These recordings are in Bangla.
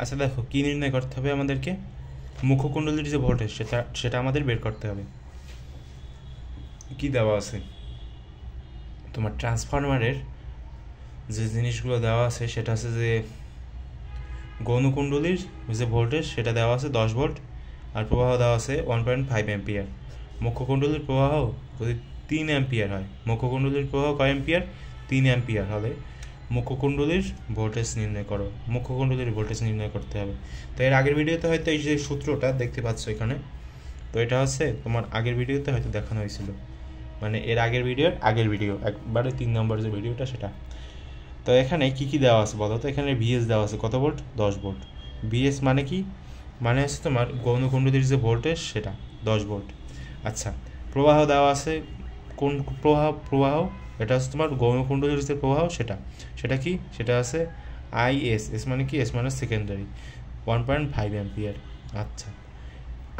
আচ্ছা দেখো, কী নির্ণয় করতে হবে আমাদেরকে? মুখকুণ্ডলীর যে ভোল্টেজ সেটা সেটা আমাদের বের করতে হবে। কি দেওয়া আছে তোমার ট্রান্সফরমারের যে জিনিসগুলো দেওয়া আছে সেটা আছে যে গৌণকুণ্ডলীর যে ভোল্টেজ সেটা দেওয়া আছে 10 ভোল্ট, আর প্রবাহ দেওয়া আছে 1.5 অ্যাম্পিয়ার। মুখ্যকুণ্ডলীর প্রবাহ যদি 3 অ্যাম্পিয়ার হয়, মুখ্যকুণ্ডলীর প্রবাহ কয় অ্যাম্পিয়ার? 3 অ্যাম্পিয়ার হলে মুখ্যকুণ্ডলীর ভোল্টেজ নির্ণয় করো। মুখ্যকুণ্ডলীর ভোল্টেজ নির্ণয় করতে হবে। তো এর আগের ভিডিওতে হয়তো এই যে সূত্রটা দেখতে পাচ্ছ এখানে, তো এটা হচ্ছে তোমার আগের ভিডিওতে হয়তো দেখানো হয়েছিল, মানে এর আগের ভিডিও একবারে 3 নম্বর যে ভিডিওটা সেটা। তো এখানে কি কি দেওয়া আছে বলো তো? এখানে ভিএস দেওয়া আছে কত ভোল্ট? 10 ভোল্ট। ভিএস মানে কি? মানে হচ্ছে তোমার গৌণকুণ্ডলীর যে ভোল্টেজ সেটা 10 ভোল্ট। আচ্ছা, প্রবাহ দেওয়া আছে কোন প্রবাহ? এটা হচ্ছে তোমার গৌণকুণ্ডলীর যে প্রবাহ সেটা সেটা কি? সেটা আছে আইএস। এস মানে কি? এস মানে সেকেন্ডারি, 1.5 অ্যাম্পিয়ার। আচ্ছা,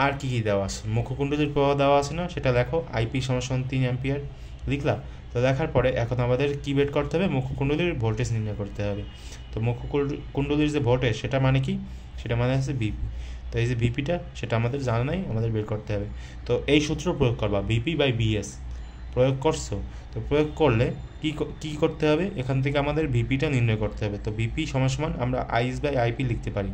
আর কি কি দেওয়া আছে? মুখ্যকুণ্ডলীর প্রবাহ দেওয়া আছে না, সেটা দেখো আইপি সমান 3 অ্যাম্পিয়ার লিখলা। তো দেখার পরে এখন আমাদের কি বের করতে হবে? মুখ্যকুণ্ডলীর ভোল্টেজ নির্ণয় করতে হবে। তো মুখ্যকুণ্ডলীর যে ভোল্টেজ সেটা মানে কি? সেটা মানে হচ্ছে ভিপি। তো এই যে ভিপিটা সেটা আমাদের জানা নাই, আমাদের বের করতে হবে। তো এই সূত্র প্রয়োগ করবা, ভিপি বাই বিএস প্রয়োগ করছো। তো প্রয়োগ করলে কি করতে হবে? এখান থেকে আমাদের ভিপিটা নির্ণয় করতে হবে। তো ভিপি সমান আমরা আইএস বাই আইপি লিখতে পারি।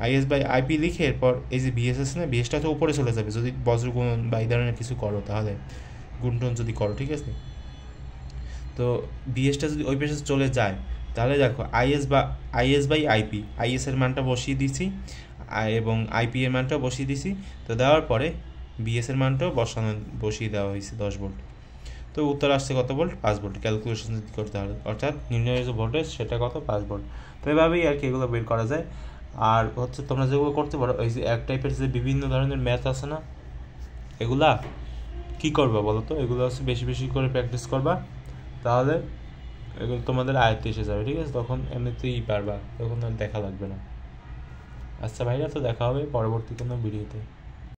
আইএস বাই আইপি লিখে এরপর এই যে বিএস আছে না, বিএসটা তো উপরে চলে যাবে যদি বজ্রগুণন বা এই ধরনের কিছু করো, তাহলে গুণটন যদি করো, ঠিক আছে। তো বিএসটা যদি ওই পেশে চলে যায় তাহলে দেখো আইএস বাই আইপি, আইএস এর মানটা বসিয়ে দিছি এবং আইপি এর মানটাও বসিয়ে দিছি। তো দেওয়ার পরে বিএস এর মানটাও বসিয়ে দেওয়া হয়েছে 10 ভোল্ট। তো উত্তর আসছে কত ভোল্ট? 5 ভোল্ট। ক্যালকুলেশন যদি করতে হবে, অর্থাৎ নির্ণয়ের যে ভোল্টেজ সেটা কত? 5 ভোল্ট। তো এভাবেই আর কি এগুলো বের করা যায়। আর হচ্ছে তোমরা যেগুলো করতে পারো, এই যে এক টাইপের যে বিভিন্ন ধরনের ম্যাথ আছে না, এগুলা কি করবা বলো তো? এগুলো হচ্ছে বেশি বেশি করে প্র্যাকটিস করবা, তাহলে এগুলো তোমাদের আয়ত্তে এসে যাবে, ঠিক আছে? তখন এমনিতেই পারবা, তখন আর দেখা লাগবে না। আচ্ছা ভাইরা, তো দেখা হবে পরবর্তী কোনো ভিডিওতে।